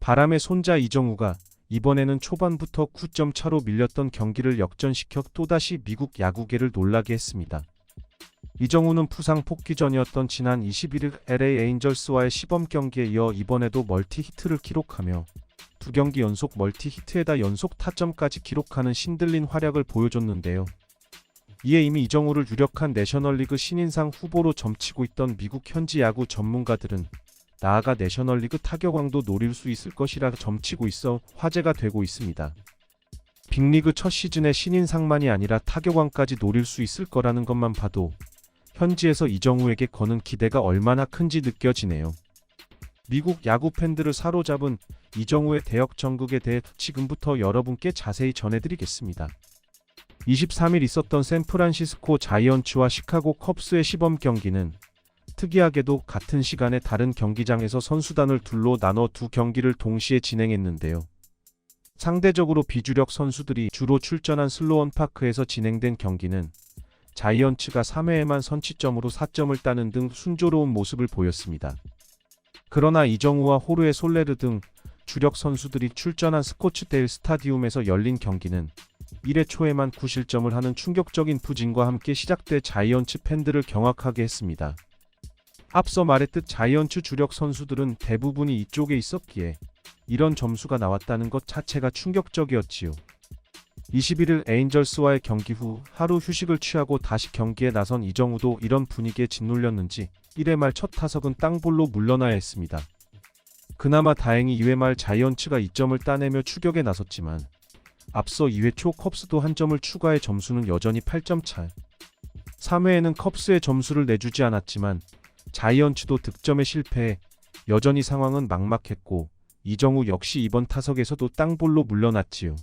바람의 손자 이정우가 이번에는 초반부터 9점 차로 밀렸던 경기를 역전시켜 또다시 미국 야구계를 놀라게 했습니다. 이정우는 부상 복귀 전이었던 지난 21일 LA 에인절스와의 시범 경기에 이어 이번에도 멀티 히트를 기록하며 2경기 연속 멀티 히트에다 연속 타점까지 기록하는 신들린 활약을 보여줬는데요. 이에 이미 이정우를 유력한 내셔널리그 신인상 후보로 점치고 있던 미국 현지 야구 전문가들은 나아가 내셔널리그 타격왕도 노릴 수 있을 것이라 점치고 있어 화제가 되고 있습니다. 빅리그 첫 시즌의 신인상만이 아니라 타격왕까지 노릴 수 있을 거라는 것만 봐도 현지에서 이정우에게 거는 기대가 얼마나 큰지 느껴지네요. 미국 야구 팬들을 사로잡은 이정우의 대역 전극에 대해 지금부터 여러분께 자세히 전해드리겠습니다. 23일 있었던 샌프란시스코 자이언츠와 시카고 컵스의 시범 경기는 특이하게도 같은 시간에 다른 경기장에서 선수단을 둘로 나눠 두 경기를 동시에 진행했는데요. 상대적으로 비주력 선수들이 주로 출전한 슬로원 파크에서 진행된 경기는 자이언츠가 3회에만 선취점으로 4점을 따는 등 순조로운 모습을 보였습니다. 그러나 이정우와 호르헤 솔레르 등 주력 선수들이 출전한 스코츠데일 스타디움에서 열린 경기는 1회 초에만 9실점을 하는 충격적인 부진과 함께 시작돼 자이언츠 팬들을 경악하게 했습니다. 앞서 말했듯 자이언츠 주력 선수들은 대부분이 이쪽에 있었기에 이런 점수가 나왔다는 것 자체가 충격적이었지요. 21일 에인절스와의 경기 후 하루 휴식을 취하고 다시 경기에 나선 이정우도 이런 분위기에 짓눌렸는지 1회 말 첫 타석은 땅볼로 물러나야 했습니다. 그나마 다행히 2회 말 자이언츠가 2점을 따내며 추격에 나섰지만 앞서 2회 초 컵스도 한 점을 추가해 점수는 여전히 8점 차. 3회에는 컵스에 점수를 내주지 않았지만 자이언츠도 득점에 실패해 여전히 상황은 막막했고 이정우 역시 이번 타석에서도 땅볼로 물러났지요.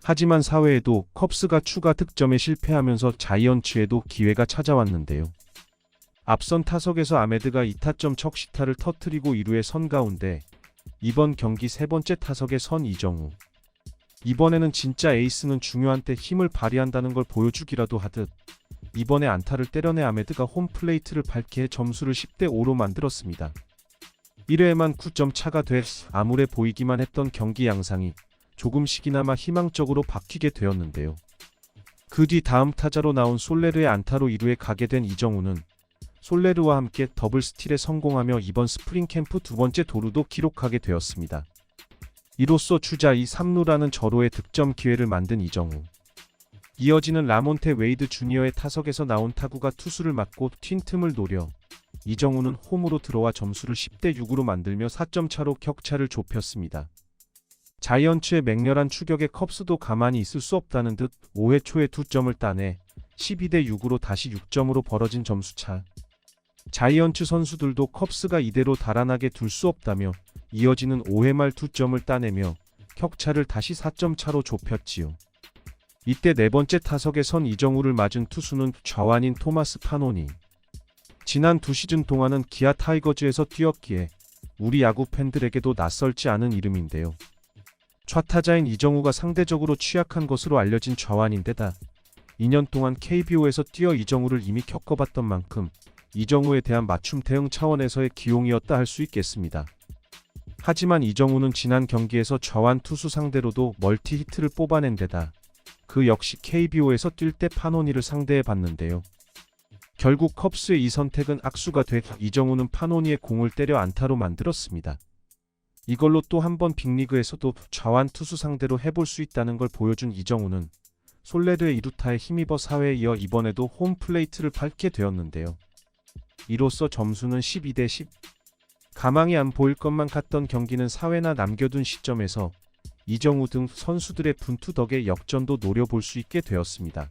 하지만 4회에도 컵스가 추가 득점에 실패하면서 자이언츠에도 기회가 찾아왔는데요. 앞선 타석에서 아메드가 2타점 척시타를 터뜨리고 2루에 선 가운데 이번 경기 세 번째 타석에 선 이정우. 이번에는 진짜 에이스는 중요한 때 힘을 발휘한다는 걸 보여주기라도 하듯 이번에 안타를 때려내 아메드가 홈플레이트를 밟게 해 점수를 10대5로 만들었습니다. 1회에만 9점 차가 돼 암울해 보이기만 했던 경기 양상이 조금씩이나마 희망적으로 바뀌게 되었는데요. 그 뒤 다음 타자로 나온 솔레르의 안타로 2루에 가게 된 이정우는 솔레르와 함께 더블 스틸에 성공하며 이번 스프링 캠프 두 번째 도루도 기록하게 되었습니다. 이로써 주자 2, 3루라는 절호의 득점 기회를 만든 이정우. 이어지는 라몬테 웨이드 주니어의 타석에서 나온 타구가 투수를 맞고 튄 틈을 노려 이정우는 홈으로 들어와 점수를 10대6으로 만들며 4점 차로 격차를 좁혔습니다. 자이언츠의 맹렬한 추격에 컵스도 가만히 있을 수 없다는 듯 5회 초에 2점을 따내 12대6으로 다시 6점으로 벌어진 점수차. 자이언츠 선수들도 컵스가 이대로 달아나게 둘 수 없다며 이어지는 5회 말 2점을 따내며 격차를 다시 4점 차로 좁혔지요. 이때 네 번째 타석에 선 이정우를 맞은 투수는 좌완인 토마스 파노니. 지난 2시즌 동안은 기아 타이거즈에서 뛰었기에 우리 야구 팬들에게도 낯설지 않은 이름인데요. 좌타자인 이정우가 상대적으로 취약한 것으로 알려진 좌완인데다 2년 동안 KBO에서 뛰어 이정우를 이미 겪어봤던 만큼 이정우에 대한 맞춤 대응 차원에서의 기용이었다 할 수 있겠습니다. 하지만 이정우는 지난 경기에서 좌완 투수 상대로도 멀티 히트를 뽑아낸 데다 그 역시 KBO에서 뛸 때 파노니를 상대해 봤는데요. 결국 컵스의 이 선택은 악수가 돼 이정우는 파노니의 공을 때려 안타로 만들었습니다. 이걸로 또 한 번 빅리그에서도 좌완 투수 상대로 해볼 수 있다는 걸 보여준 이정우는 솔레르의 2루타에 힘입어 4회에 이어 이번에도 홈플레이트를 밟게 되었는데요. 이로써 점수는 12대10. 가망이 안 보일 것만 같던 경기는 4회나 남겨둔 시점에서 이정우 등 선수들의 분투 덕에 역전도 노려볼 수 있게 되었습니다.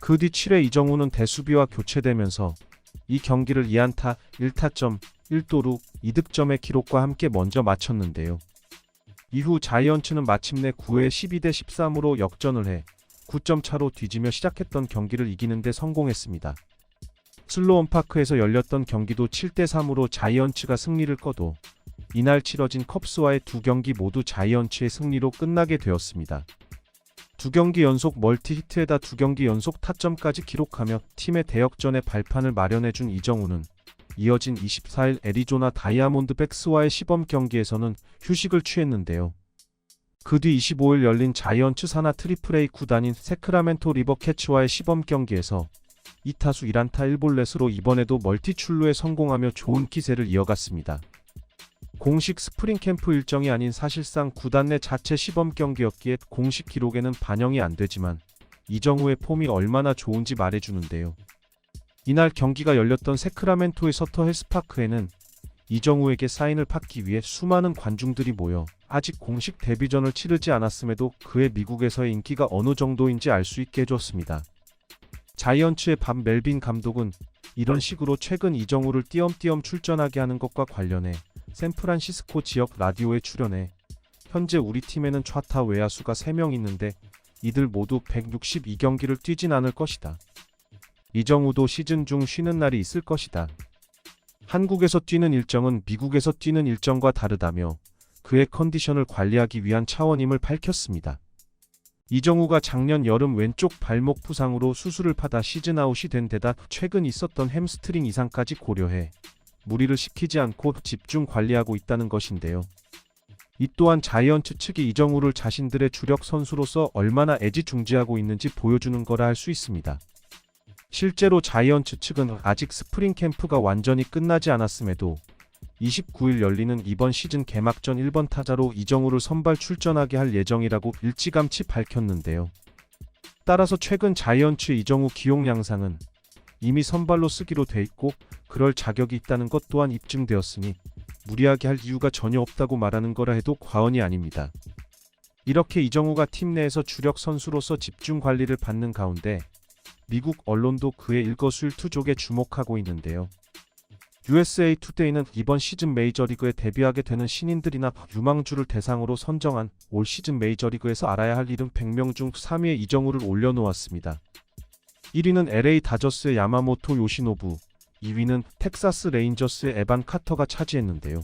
그 뒤 7회 이정우는 대수비와 교체되면서 이 경기를 2안타 1타점 1도루 2득점의 기록과 함께 먼저 마쳤는데요. 이후 자이언츠는 마침내 9회 12대13으로 역전을 해 9점 차로 뒤지며 시작했던 경기를 이기는 데 성공했습니다. 슬로원 파크에서 열렸던 경기도 7대3으로 자이언츠가 승리를 거둬 이날 치러진 컵스와의 두 경기 모두 자이언츠의 승리로 끝나게 되었습니다. 두 경기 연속 멀티 히트에다 두 경기 연속 타점까지 기록하며 팀의 대역전의 발판을 마련해준 이정우는 이어진 24일 애리조나 다이아몬드백스와의 시범 경기에서는 휴식을 취했는데요. 그 뒤 25일 열린 자이언츠 산하 트리플A 구단인 세크라멘토 리버캐츠와의 시범 경기에서 2타수 1안타 1볼넷으로 이번에도 멀티 출루에 성공하며 좋은 기세를 이어갔습니다. 공식 스프링 캠프 일정이 아닌 사실상 구단 내 자체 시범 경기였기에 공식 기록에는 반영이 안 되지만 이정우의 폼이 얼마나 좋은지 말해주는데요. 이날 경기가 열렸던 세크라멘토의 서터 헬스파크에는 이정우에게 사인을 받기 위해 수많은 관중들이 모여 아직 공식 데뷔전을 치르지 않았음에도 그의 미국에서의 인기가 어느 정도인지 알 수 있게 해줬습니다. 자이언츠의 밥 멜빈 감독은 이런 식으로 최근 이정우를 띄엄띄엄 출전하게 하는 것과 관련해 샌프란시스코 지역 라디오에 출연해 현재 우리 팀에는 좌타 외야수가 3명 있는데 이들 모두 162경기를 뛰진 않을 것이다. 이정우도 시즌 중 쉬는 날이 있을 것이다. 한국에서 뛰는 일정은 미국에서 뛰는 일정과 다르다며 그의 컨디션을 관리하기 위한 차원임을 밝혔습니다. 이정우가 작년 여름 왼쪽 발목 부상으로 수술을 받아 시즌 아웃이 된 데다 최근 있었던 햄스트링 이상까지 고려해 무리를 시키지 않고 집중 관리하고 있다는 것인데요. 이 또한 자이언츠 측이 이정우를 자신들의 주력 선수로서 얼마나 애지중지하고 있는지 보여주는 거라 할 수 있습니다. 실제로 자이언츠 측은 아직 스프링 캠프가 완전히 끝나지 않았음에도 29일 열리는 이번 시즌 개막전 1번 타자로 이정우를 선발 출전하게 할 예정이라고 일찌감치 밝혔는데요. 따라서 최근 자이언츠 이정우 기용 양상은 이미 선발로 쓰기로 돼 있고 그럴 자격이 있다는 것 또한 입증되었으니 무리하게 할 이유가 전혀 없다고 말하는 거라 해도 과언이 아닙니다. 이렇게 이정우가 팀 내에서 주력 선수로서 집중 관리를 받는 가운데 미국 언론도 그의 일거수일투족에 주목하고 있는데요. USA 투데이는 이번 시즌 메이저리그에 데뷔하게 되는 신인들이나 유망주를 대상으로 선정한 올 시즌 메이저리그에서 알아야 할 일은 100명 중 3위에 이정우를 올려놓았습니다. 1위는 LA 다저스의 야마모토 요시노부, 2위는 텍사스 레인저스의 에반 카터가 차지했는데요.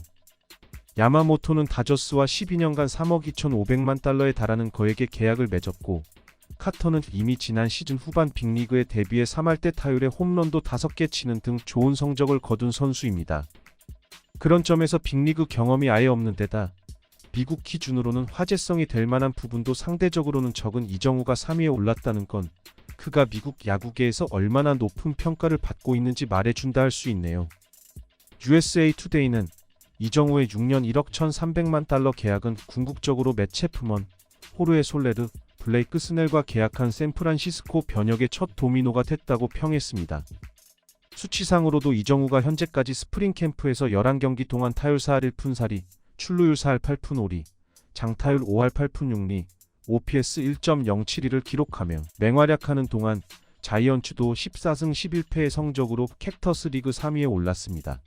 야마모토는 다저스와 12년간 3억 2,500만 달러에 달하는 거액의 계약을 맺었고 카터는 이미 지난 시즌 후반 빅리그에 데뷔해 3할대 타율에 홈런도 5개 치는 등 좋은 성적을 거둔 선수입니다. 그런 점에서 빅리그 경험이 아예 없는 데다 미국 기준으로는 화제성이 될 만한 부분도 상대적으로는 적은 이정우가 3위에 올랐다는 건 그가 미국 야구계에서 얼마나 높은 평가를 받고 있는지 말해준다 할 수 있네요. USA 투데이는 이정우의 6년 1억 1,300만 달러 계약은 궁극적으로 맷 체프먼, 호르헤 솔레르, 블레이크 스넬과 계약한 샌프란시스코 변혁의 첫 도미노가 됐다고 평했습니다. 수치상으로도 이정우가 현재까지 스프링 캠프에서 11경기 동안 타율 4할 1푼 4리, 출루율 4할 8푼 5리, 장타율 5할 8푼 6리, OPS 1.072를 기록하며 맹활약하는 동안 자이언츠도 14승 11패의 성적으로 캡터스 리그 3위에 올랐습니다.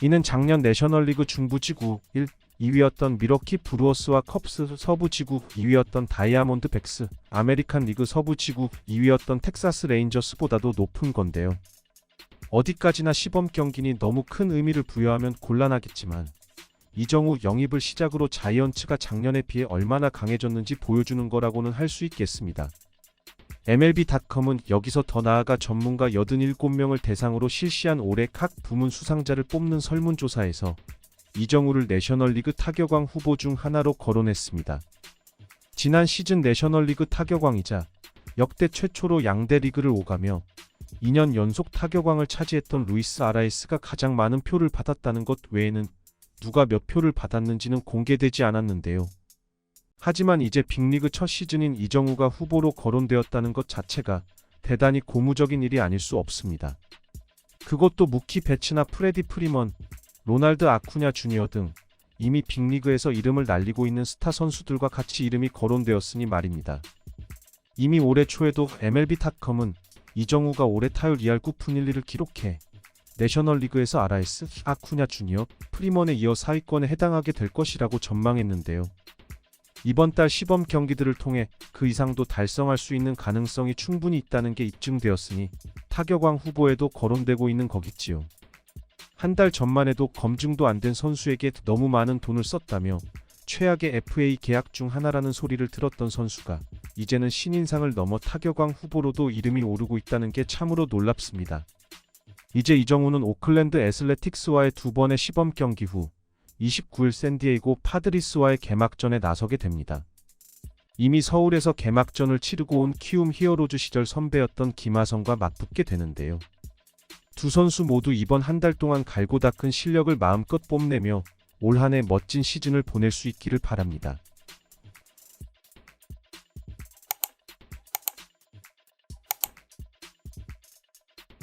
이는 작년 내셔널리그 중부지구 1, 2위였던 미러키 브루어스와 컵스 서부지구 2위였던 다이아몬드백스, 아메리칸 리그 서부지구 2위였던 텍사스 레인저스보다도 높은 건데요. 어디까지나 시범 경기니 너무 큰 의미를 부여하면 곤란하겠지만 이정우 영입을 시작으로 자이언츠가 작년에 비해 얼마나 강해졌는지 보여주는 거라고는 할 수 있겠습니다. MLB.com은 여기서 더 나아가 전문가 87명을 대상으로 실시한 올해 각 부문 수상자를 뽑는 설문조사에서 이정우를 내셔널리그 타격왕 후보 중 하나로 거론했습니다. 지난 시즌 내셔널리그 타격왕이자 역대 최초로 양대 리그를 오가며 2년 연속 타격왕을 차지했던 루이스 아라에스가 가장 많은 표를 받았다는 것 외에는 누가 몇 표를 받았는지는 공개되지 않았는데요. 하지만 이제 빅리그 첫 시즌인 이정우가 후보로 거론되었다는 것 자체가 대단히 고무적인 일이 아닐 수 없습니다. 그것도 무키 베츠나 프레디 프리먼, 로날드 아쿠냐 주니어 등 이미 빅리그에서 이름을 날리고 있는 스타 선수들과 같이 이름이 거론되었으니 말입니다. 이미 올해 초에도 MLB.com은 이정우가 올해 타율 2할 9푼 1리를 기록해 내셔널리그에서 아라에스, 아쿠냐 주니어, 프리먼에 이어 4위권에 해당하게 될 것이라고 전망했는데요. 이번 달 시범 경기들을 통해 그 이상도 달성할 수 있는 가능성이 충분히 있다는 게 입증되었으니 타격왕 후보에도 거론되고 있는 거겠지요. 한 달 전만 해도 검증도 안 된 선수에게 너무 많은 돈을 썼다며 최악의 FA 계약 중 하나라는 소리를 들었던 선수가 이제는 신인상을 넘어 타격왕 후보로도 이름이 오르고 있다는 게 참으로 놀랍습니다. 이제 이정우는 오클랜드 애슬레틱스와의 두 번의 시범 경기 후 29일 샌디에이고 파드리스와의 개막전에 나서게 됩니다. 이미 서울에서 개막전을 치르고 온 키움 히어로즈 시절 선배였던 김하성과 맞붙게 되는데요. 두 선수 모두 이번 한 달 동안 갈고 닦은 실력을 마음껏 뽐내며 올 한 해 멋진 시즌을 보낼 수 있기를 바랍니다.